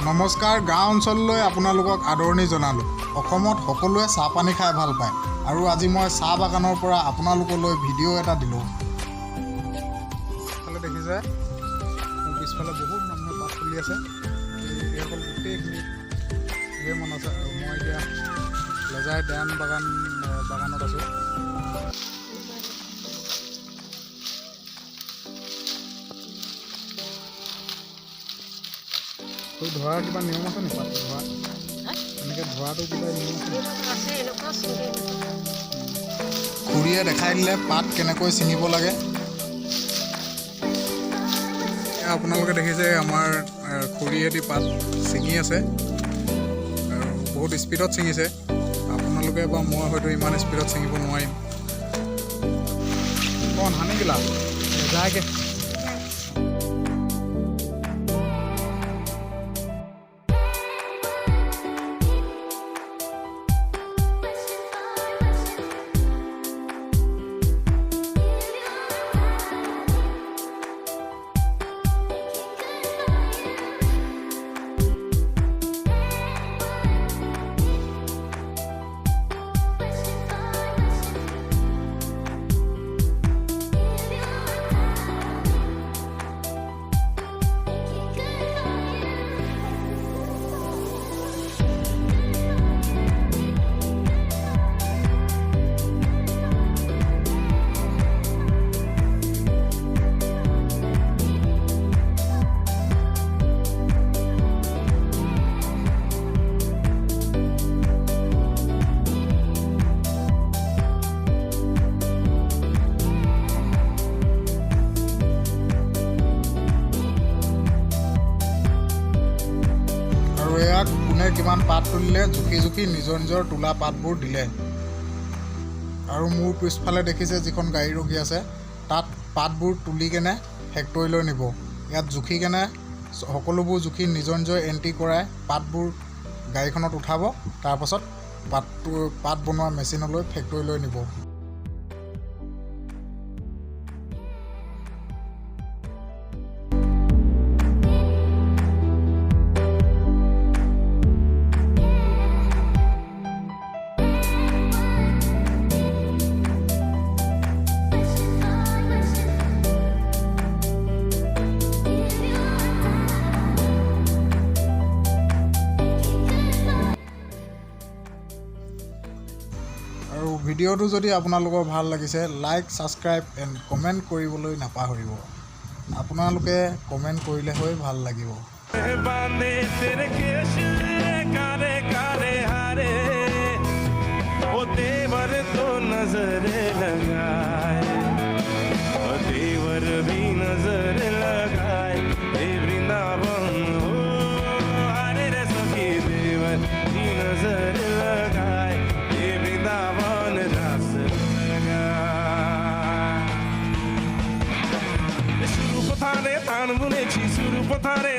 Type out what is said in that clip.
নমস্কাৰ, গাঁও অঞ্চললৈ আপোনালোকক আদৰণি জনালোঁ। অসমত সকলোৱে চাহ পানী খাই ভাল পায় আৰু আজি মই চাহ বাগানৰ পৰা আপোনালোকলৈ ভিডিঅ' এটা দিলোঁ। এইফালে দেখিছে, মোৰ পিছফালে বহুত মানুহে পাত তুলি আছে। এইসকল গোটেইখিনি মন আছে আৰু মই এতিয়া লেজাই বাগানত আছোঁ। ধৰাৰ কিবা নিয়ম আছে নেকি? পাত ধৰা এনেকৈ ধৰাটো কিবা নিয়ম আছে? খুৰীয়ে দেখাই দিলে পাত কেনেকৈ ছিঙিব লাগে। আপোনালোকে দেখিছে আমাৰ খুৰীয়েদি পাত ছিঙি আছে আৰু বহুত স্পীডত ছিঙিছে। আপোনালোকে বা মই হয়তো ইমান স্পীডত ছিঙিব নোৱাৰিম। কণ সানি গিলা যায়গৈ। কোনে কিমান পাত তুলিলে জুখি জুখি নিজৰ তোলা পাতবোৰ দিলে। আৰু মোৰ পিছফালে দেখিছে যিখন গাড়ী ৰখি আছে, তাত পাতবোৰ তুলি কেনে ফেক্টৰীলৈ নিব। ইয়াত জুখি কেনে সকলোবোৰ জুখি নিজৰ এণ্ট্ৰি কৰাই পাতবোৰ গাড়ীখনত উঠাব। তাৰপাছত পাত বনোৱা মেচিনলৈ ফেক্টৰীলৈ নিব। আৰু ভিডিঅ'টো যদি আপোনালোকৰ ভাল লাগিছে, লাইক, ছাবস্ক্ৰাইব এণ্ড কমেণ্ট কৰিবলৈ নাপাহৰিব। আপোনালোকে কমেণ্ট কৰিলেহে ভাল লাগিব। थाने थान मुने छी सुरु पथारे